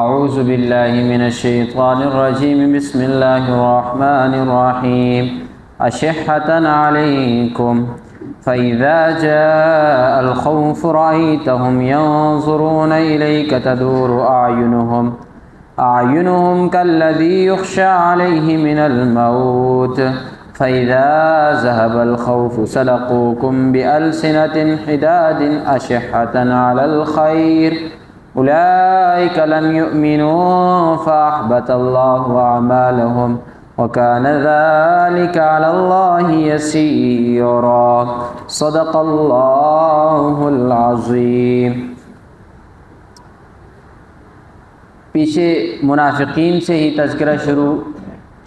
اعوذ باللہ من الشیطان الرجیم بسم اللہ الرحمن الرحیم اشحة علیکم فإذا جاء الخوف رأيتهم ينظرون إليك تدور أعينهم كالذي يخشى عليه من الموت فإذا ذهب الخوف سلقوكم بألسنة حداد أشحة على الخير أولئك لم يؤمنوا فأحبط الله أعمالهم وَكَانَ ذَلِكَ عَلَى اللَّهِ يَسِيرًا صدق اللہ العظیم۔ پیچھے منافقین سے ہی تذکرہ شروع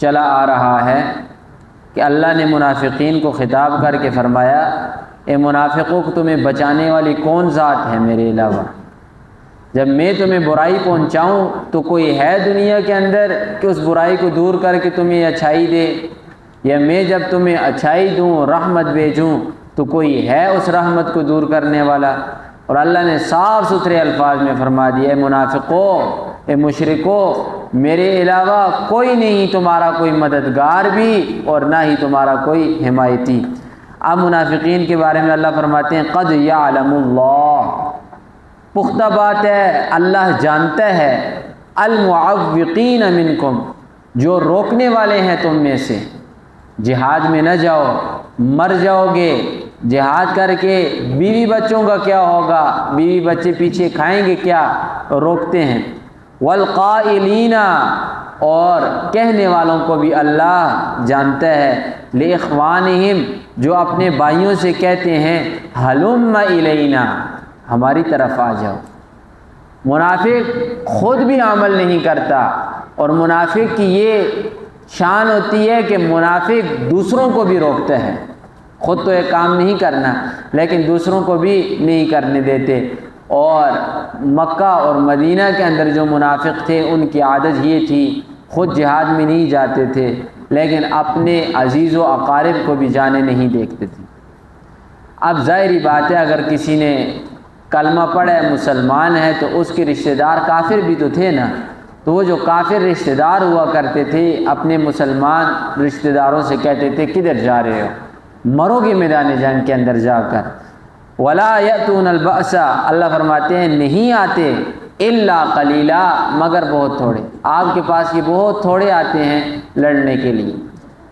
چلا آ رہا ہے کہ اللہ نے منافقین کو خطاب کر کے فرمایا، اے منافقوں کو تمہیں بچانے والی کون ذات ہے میرے علاوہ؟ جب میں تمہیں برائی پہنچاؤں تو کوئی ہے دنیا کے اندر کہ اس برائی کو دور کر کے تمہیں اچھائی دے، یا میں جب تمہیں اچھائی دوں رحمت بھیجوں تو کوئی ہے اس رحمت کو دور کرنے والا؟ اور اللہ نے صاف ستھرے الفاظ میں فرما دیا، اے منافقو، اے مشرکو، میرے علاوہ کوئی نہیں تمہارا کوئی مددگار بھی اور نہ ہی تمہارا کوئی حمایتی۔ اب منافقین کے بارے میں اللہ فرماتے ہیں قد یعلم اللہ، پختہ بات ہے اللہ جانتا ہے، المعوقین منکم، جو روکنے والے ہیں تم میں سے، جہاد میں نہ جاؤ، مر جاؤ گے، جہاد کر کے بیوی بچوں کا کیا ہوگا، بیوی بچے پیچھے کھائیں گے کیا، روکتے ہیں۔ والقائلین، اور کہنے والوں کو بھی اللہ جانتا ہے، لاخوانہم، جو اپنے بھائیوں سے کہتے ہیں ہلم الینا، ہماری طرف آ جاؤ۔ منافق خود بھی عمل نہیں کرتا، اور منافق کی یہ شان ہوتی ہے کہ منافق دوسروں کو بھی روکتا ہے، خود تو ایک کام نہیں کرنا لیکن دوسروں کو بھی نہیں کرنے دیتے۔ اور مکہ اور مدینہ کے اندر جو منافق تھے ان کی عادت یہ تھی، خود جہاد میں نہیں جاتے تھے لیکن اپنے عزیز و اقارب کو بھی جانے نہیں دیکھتے تھے۔ اب ظاہری بات ہے اگر کسی نے کلمہ پڑھا ہے، مسلمان ہے، تو اس کے رشتہ دار کافر بھی تو تھے نا، تو وہ جو کافر رشتہ دار ہوا کرتے تھے اپنے مسلمان رشتہ داروں سے کہتے تھے کدھر جا رہے ہو، مرو گے میدان جنگ کے اندر جا کر۔ ولا یأتون البأس، اللہ فرماتے ہیں نہیں آتے، الا قلیلا، مگر بہت تھوڑے، آپ کے پاس یہ بہت تھوڑے آتے ہیں لڑنے کے لیے،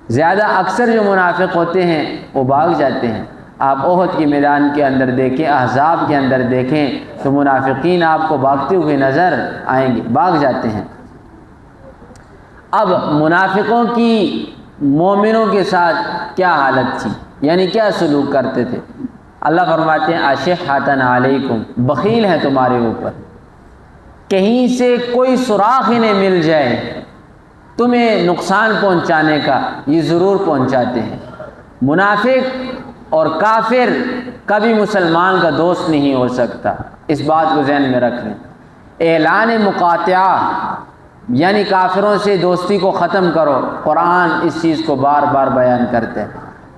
زیادہ اکثر جو منافق ہوتے ہیں وہ بھاگ جاتے ہیں۔ آپ احد کے میدان کے اندر دیکھیں، احزاب کے اندر دیکھیں تو منافقین آپ کو بھاگتے ہوئے نظر آئیں گے، بھاگ جاتے ہیں۔ اب منافقوں کی مومنوں کے ساتھ کیا حالت تھی، یعنی کیا سلوک کرتے تھے؟ اللہ فرماتے ہیں اشحۃ علیکم، بخیل ہیں تمہارے اوپر، کہیں سے کوئی سوراخ انہیں مل جائے تمہیں نقصان پہنچانے کا یہ ضرور پہنچاتے ہیں۔ منافق اور کافر کبھی مسلمان کا دوست نہیں ہو سکتا، اس بات کو ذہن میں رکھ لیں۔ اعلان مقاطعہ یعنی کافروں سے دوستی کو ختم کرو، قرآن اس چیز کو بار بار بیان کرتے ہیں،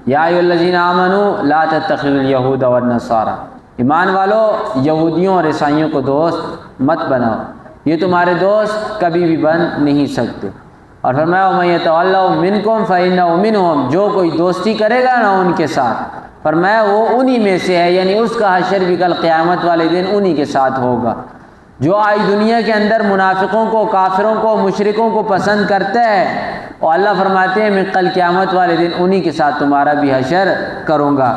یا ایھا الذین آمنوا لا تتخذوا اليہود والنصارى، ایمان والو یہودیوں اور عیسائیوں کو دوست مت بناؤ، یہ تمہارے دوست کبھی بھی بن نہیں سکتے۔ اور فرمایا وَمَن يَتَوَلَّهُم مِّنكُمْ فَإِنَّهُ مِنْهُمْ، جو کوئی دوستی کرے گا نا ان کے ساتھ، فرمایا وہ انہی میں سے ہے، یعنی اس کا حشر بھی کل قیامت والے دن انہی کے ساتھ ہوگا۔ جو آج دنیا کے اندر منافقوں کو، کافروں کو، مشرکوں کو پسند کرتا ہے، اور اللہ فرماتے ہیں میں کل قیامت والے دن انہی کے ساتھ تمہارا بھی حشر کروں گا۔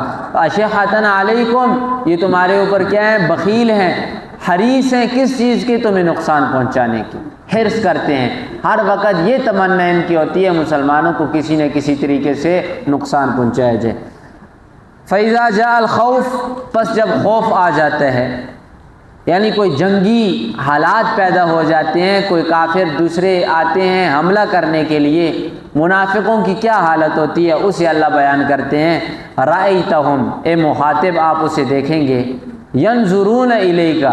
اشحۃ علیکم، یہ تمہارے اوپر کیا ہیں؟ بخیل ہیں، حریص ہیں، کس چیز کی؟ تمہیں نقصان پہنچانے کی حرص کرتے ہیں، ہر وقت یہ تمنا ان کی ہوتی ہے مسلمانوں کو کسی نہ کسی طریقے سے نقصان پہنچایا جائے۔ فَإِذَا جَاءَ الْخَوْفُ، پس جب خوف آ جاتا ہے، یعنی کوئی جنگی حالات پیدا ہو جاتے ہیں، کوئی کافر دوسرے آتے ہیں حملہ کرنے کے لیے، منافقوں کی کیا حالت ہوتی ہے اسے اللہ بیان کرتے ہیں۔ رَأَيْتَهُمْ، اے مخاطب آپ اسے دیکھیں گے، يَنْظُرُونَ إِلَيْكَ،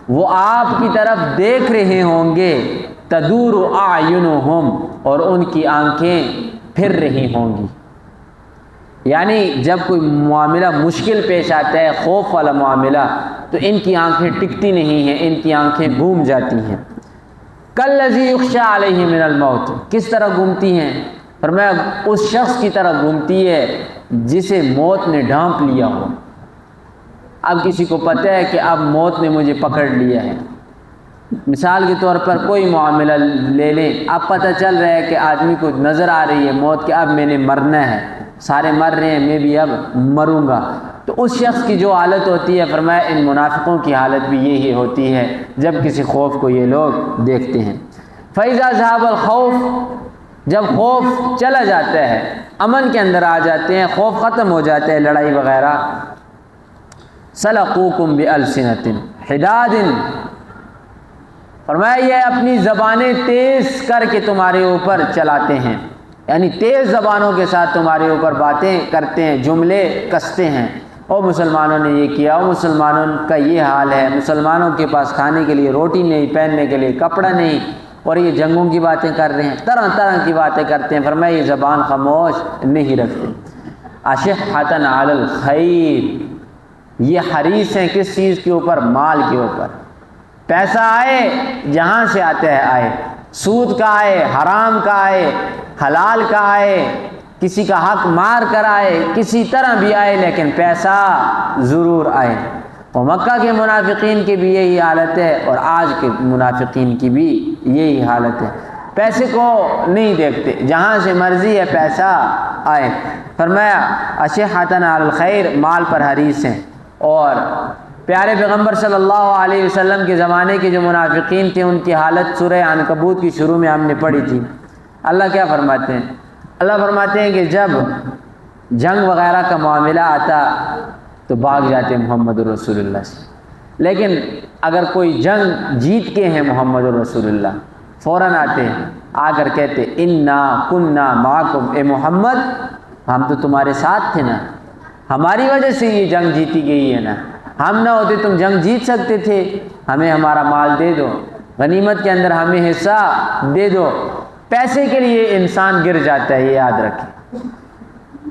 وہ آپ کی طرف دیکھ رہے ہوں گے، تَدُورُ أَعْيُنُهُمْ، اور ان کی آنکھیں پھر رہی ہوں گی۔ یعنی جب کوئی معاملہ مشکل پیش آتا ہے، خوف والا معاملہ، تو ان کی آنکھیں ٹکتی نہیں ہیں، ان کی آنکھیں گھوم جاتی ہیں۔ کالذی یخشی علیہ من الموت، کس طرح گھومتی ہیں؟ فرمایا اس شخص کی طرح گھومتی ہے جسے موت نے ڈھانپ لیا ہو۔ اب کسی کو پتہ ہے کہ اب موت نے مجھے پکڑ لیا ہے، مثال کے طور پر کوئی معاملہ لے لیں، اب پتہ چل رہا ہے کہ آدمی کو نظر آ رہی ہے موت کہ اب میں نے مرنا ہے، سارے مر رہے ہیں میں بھی اب مروں گا، تو اس شخص کی جو حالت ہوتی ہے، فرمایا ان منافقوں کی حالت بھی یہی ہوتی ہے جب کسی خوف کو یہ لوگ دیکھتے ہیں۔ فَإِذَا ذَهَبَ الْخَوْفُ، جب خوف چلا جاتا ہے، امن کے اندر آ جاتے ہیں، خوف ختم ہو جاتا ہے، لڑائی وغیرہ، سَلَقُوكُمْ بِأَلْسِنَةٍ حِدَادٍ، فرمایا یہ اپنی زبانیں تیز کر کے تمہارے اوپر چلاتے ہیں، یعنی تیز زبانوں کے ساتھ تمہارے اوپر باتیں کرتے ہیں، جملے کستے ہیں، او مسلمانوں نے یہ کیا، او مسلمانوں کا یہ حال ہے، مسلمانوں کے پاس کھانے کے لیے روٹی نہیں، پہننے کے لیے کپڑا نہیں، اور یہ جنگوں کی باتیں کر رہے ہیں، طرح طرح کی باتیں کرتے ہیں۔ فرمایا یہ زبان خاموش نہیں رکھتے۔ اشحۃ علی الخیر، یہ حریص ہیں کس چیز کے اوپر؟ مال کے اوپر۔ پیسہ آئے جہاں سے آتا ہے آئے، سود کا آئے، حرام کا آئے، حلال کا آئے، کسی کا حق مار کر آئے، کسی طرح بھی آئے، لیکن پیسہ ضرور آئے۔ اور مکہ کے منافقین کی بھی یہی حالت ہے، اور آج کے منافقین کی بھی یہی حالت ہے، پیسے کو نہیں دیکھتے، جہاں سے مرضی ہے پیسہ آئے۔ فرمایا اشحۃ علی الخیر، مال پر حریص ہیں۔ اور پیارے پیغمبر صلی اللہ علیہ وسلم کے زمانے کے جو منافقین تھے ان کی حالت سورہ عنکبوت کی شروع میں ہم نے پڑھی تھی۔ اللہ کیا فرماتے ہیں؟ اللہ فرماتے ہیں کہ جب جنگ وغیرہ کا معاملہ آتا تو بھاگ جاتے محمد الرسول اللہ سے، لیکن اگر کوئی جنگ جیت کے ہیں محمد الرسول اللہ، فوراً آتے ہیں، آ کر کہتے انا کننا معکم، اے محمد ہم تو تمہارے ساتھ تھے نا، ہماری وجہ سے یہ جنگ جیتی گئی ہے نا، ہم نہ ہوتے تم جنگ جیت سکتے تھے، ہمیں ہمارا مال دے دو، غنیمت کے اندر ہمیں حصہ دے دو۔ پیسے کے لیے انسان گر جاتا ہے، یہ یاد رکھیں،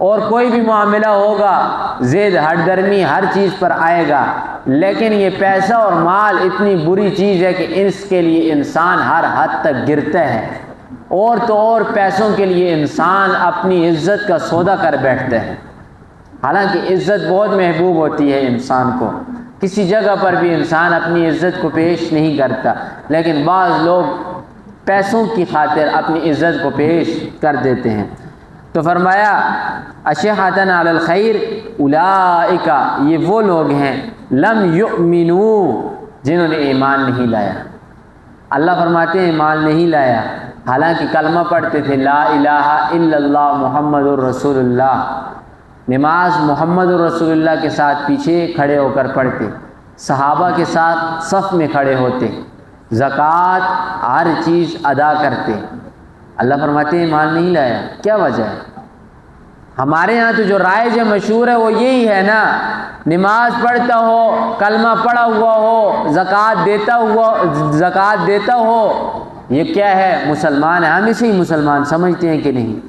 اور کوئی بھی معاملہ ہوگا زید ہٹ درمی ہر چیز پر آئے گا، لیکن یہ پیسہ اور مال اتنی بری چیز ہے کہ اس کے لیے انسان ہر حد تک گرتا ہے، اور تو اور پیسوں کے لیے انسان اپنی عزت کا سودا کر بیٹھتا ہے۔ حالانکہ عزت بہت محبوب ہوتی ہے انسان کو، کسی جگہ پر بھی انسان اپنی عزت کو پیش نہیں کرتا، لیکن بعض لوگ پیسوں کی خاطر اپنی عزت کو پیش کر دیتے ہیں۔ تو فرمایا اشحۃ علی الخیر اولئک، یہ وہ لوگ ہیں لم یؤمنوا، جنہوں نے ایمان نہیں لایا۔ اللہ فرماتے ہیں ایمان نہیں لایا، حالانکہ کلمہ پڑھتے تھے لا الہ الا اللہ محمد الرسول اللہ، نماز محمد الرسول اللہ کے ساتھ پیچھے کھڑے ہو کر پڑھتے، صحابہ کے ساتھ صف میں کھڑے ہوتے، زکوٰۃ ہر چیز ادا کرتے۔ اللہ فرماتے ہیں ایمان نہیں لایا، کیا وجہ ہے؟ ہمارے ہاں تو جو رائج ہے مشہور ہے وہ یہی ہے نا، نماز پڑھتا ہو، کلمہ پڑھا ہوا ہو، زکوٰۃ دیتا ہو، یہ کیا ہے؟ مسلمان ہے، ہم اسے ہی مسلمان سمجھتے ہیں کہ نہیں؟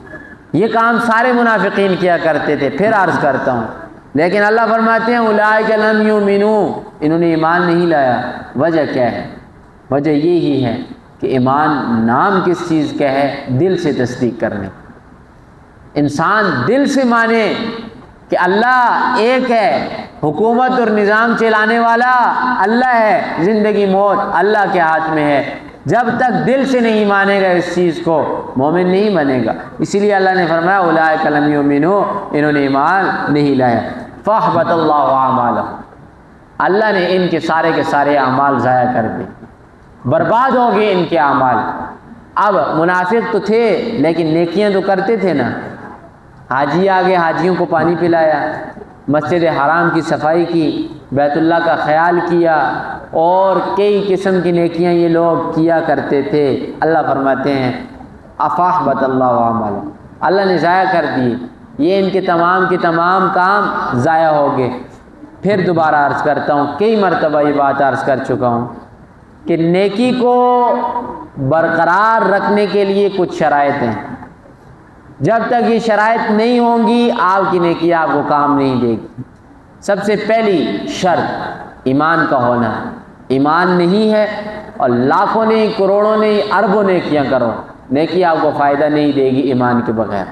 یہ کام سارے منافقین کیا کرتے تھے۔ پھر عرض کرتا ہوں، لیکن اللہ فرماتے ہیں اولئک لم یؤمنوا، انہوں نے ایمان نہیں لایا۔ وجہ کیا ہے؟ وجہ یہی ہے کہ ایمان نام کس چیز کا ہے؟ دل سے تصدیق کرنے۔ انسان دل سے مانے کہ اللہ ایک ہے، حکومت اور نظام چلانے والا اللہ ہے، زندگی موت اللہ کے ہاتھ میں ہے، جب تک دل سے نہیں مانے گا اس چیز کو مومن نہیں بنے گا۔ اسی لیے اللہ نے فرمایا اولئک لم یؤمنوا، انہوں نے ایمان نہیں لایا۔ فاحبط اللہ اعمالهم، اللہ نے ان کے سارے اعمال ضائع کر دیے، برباد ہو گئے ان کے اعمال۔ اب منافق تو تھے لیکن نیکیاں تو کرتے تھے نا، حاجی آگے حاجیوں کو پانی پلایا، مسجد حرام کی صفائی کی، بیت اللہ کا خیال کیا، اور کئی قسم کی نیکیاں یہ لوگ کیا کرتے تھے۔ اللہ فرماتے ہیں افاحبط اللہ اعمالهم، اللہ نے ضائع کر دیے، یہ ان کے تمام کام ضائع ہو گئے۔ پھر دوبارہ عرض کرتا ہوں، کئی مرتبہ یہ بات عرض کر چکا ہوں کہ نیکی کو برقرار رکھنے کے لیے کچھ شرائط ہیں، جب تک یہ شرائط نہیں ہوں گی آپ کی نیکی آپ کو کام نہیں دے گی۔ سب سے پہلی شرط ایمان کا ہونا، ایمان نہیں ہے اور لاکھوں نہیں، کروڑوں نہیں، اربوں نیکیاں کرو، نیکی آپ کو فائدہ نہیں دے گی ایمان کے بغیر۔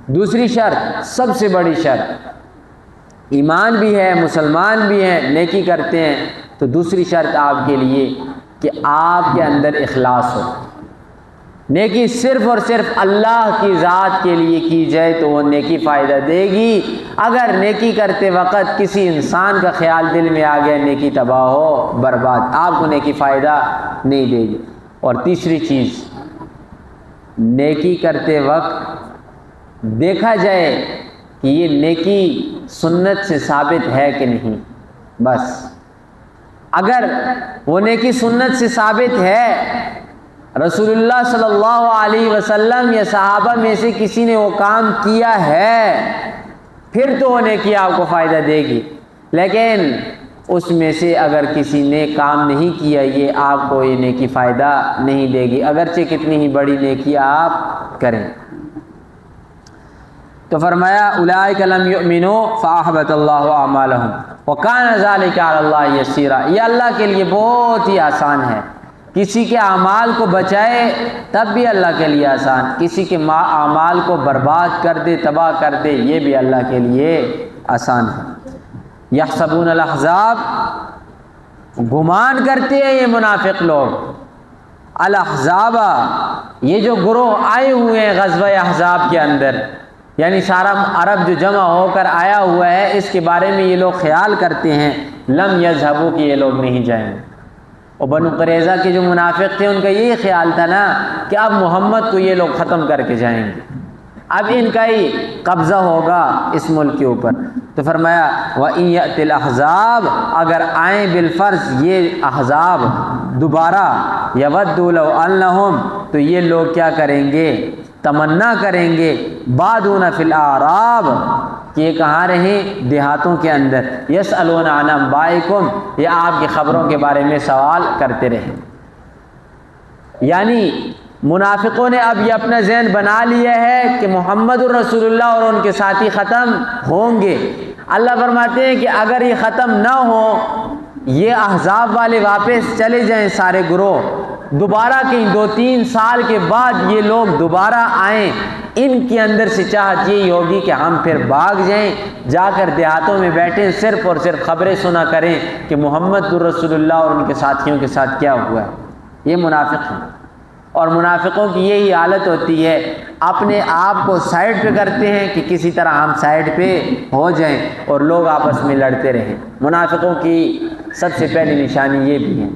دوسری شرط، سب سے بڑی شرط، ایمان بھی ہے، مسلمان بھی ہیں، نیکی کرتے ہیں، تو دوسری شرط آپ کے لیے کہ آپ کے اندر اخلاص ہو۔ نیکی صرف اور صرف اللہ کی ذات کے لیے کی جائے تو وہ نیکی فائدہ دے گی۔ اگر نیکی کرتے وقت کسی انسان کا خیال دل میں آ گیا، نیکی تباہ ہو، برباد، آپ کو نیکی فائدہ نہیں دے گی۔ اور تیسری چیز، نیکی کرتے وقت دیکھا جائے کہ یہ نیکی سنت سے ثابت ہے کہ نہیں۔ بس اگر وہ نیکی سنت سے ثابت ہے، رسول اللہ صلی اللہ علیہ وسلم یا صحابہ میں سے کسی نے وہ کام کیا ہے، پھر تو وہ نیکی آپ کو فائدہ دے گی۔ لیکن اس میں سے اگر کسی نے کام نہیں کیا، یہ آپ کو یہ نیکی فائدہ نہیں دے گی، اگرچہ کتنی ہی بڑی نیکی آپ کریں۔ تو فرمایا اولئک لم یؤمنوا فاحبط اللہ اعمالہم وکان ذلک علی اللہ یسیرا، یہ اللہ کے لیے بہت ہی آسان ہے۔ کسی کے اعمال کو بچائے تب بھی اللہ کے لیے آسان، کسی کے اعمال کو برباد کر دے، تباہ کر دے، یہ بھی اللہ کے لیے آسان ہے۔ یحسبون الاحزاب، گمان کرتے ہیں یہ منافق لوگ، الاحزاب، یہ جو گروہ آئے ہوئے ہیں غزوہ احزاب کے اندر، یعنی سارا عرب جو جمع ہو کر آیا ہوا ہے، اس کے بارے میں یہ لوگ خیال کرتے ہیں لم یذهبوا کہ یہ لوگ نہیں جائیں گے۔ اور بنو قریظہ کے جو منافق تھے ان کا یہی خیال تھا نا کہ اب محمد کو یہ لوگ ختم کر کے جائیں گے، اب ان کا ہی قبضہ ہوگا اس ملک کے اوپر۔ تو فرمایا وَإِن يَأْتِ الْأَحْزَابُ، اگر آئیں بالفرض یہ احزاب دوبارہ، يَوَدُّوا لَوْ أَنَّهُمْ، تو یہ لوگ کیا کریں گے، تمنا کریں گے، بادون فی الاعراب، کہ یہ کہاں رہیں، دیہاتوں کے اندر، یسألون عن انبائکم، یہ آپ کی خبروں کے بارے میں سوال کرتے رہیں۔ یعنی منافقوں نے اب یہ اپنا ذہن بنا لیا ہے کہ محمد الرسول اللہ اور ان کے ساتھی ختم ہوں گے۔ اللہ فرماتے ہیں کہ اگر یہ ختم نہ ہو، یہ احزاب والے واپس چلے جائیں سارے گروہ، دوبارہ کہیں 2-3 سال کے بعد یہ لوگ دوبارہ آئیں، ان کے اندر سے چاہت یہی ہوگی کہ ہم پھر بھاگ جائیں، جا کر دیہاتوں میں بیٹھیں، صرف اور صرف خبریں سنا کریں کہ محمد الرسول اللہ اور ان کے ساتھیوں کے ساتھ کیا ہوا ہے۔ یہ منافق ہیں، اور منافقوں کی یہی حالت ہوتی ہے، اپنے آپ کو سائڈ پہ کرتے ہیں کہ کسی طرح ہم سائڈ پہ ہو جائیں اور لوگ آپس میں لڑتے رہیں۔ منافقوں کی سب سے پہلی نشانی یہ بھی ہے،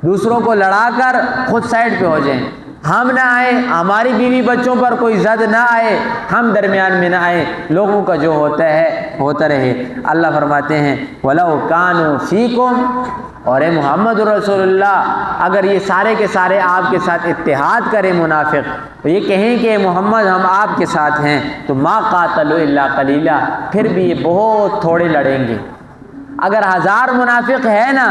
دوسروں کو لڑا کر خود سائڈ پہ ہو جائیں، ہم نہ آئیں، ہماری بیوی بچوں پر کوئی زد نہ آئے، ہم درمیان میں نہ آئیں، لوگوں کا جو ہوتا ہے ہوتا رہے۔ اللہ فرماتے ہیں وَلَوْ كَانُوا فِيكُمْ، اور اے محمد رسول اللہ اگر یہ سارے کے سارے آپ کے ساتھ اتحاد کریں منافق، تو یہ کہیں کہ محمد ہم آپ کے ساتھ ہیں، تو ما قاتلوا الا قلیلا، پھر بھی یہ بہت تھوڑے لڑیں گے۔ اگر 1000 منافق ہے نا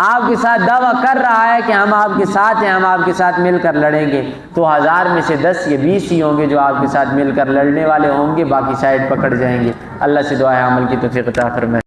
آپ کے ساتھ دعویٰ کر رہا ہے کہ ہم آپ کے ساتھ ہیں، ہم آپ کے ساتھ مل کر لڑیں گے، تو 1000 میں سے 10 یا 20 ہی ہوں گے جو آپ کے ساتھ مل کر لڑنے والے ہوں گے، باقی سائڈ پکڑ جائیں گے۔ اللہ سے دعا ہے عمل کی توفیق عطا فرمائے۔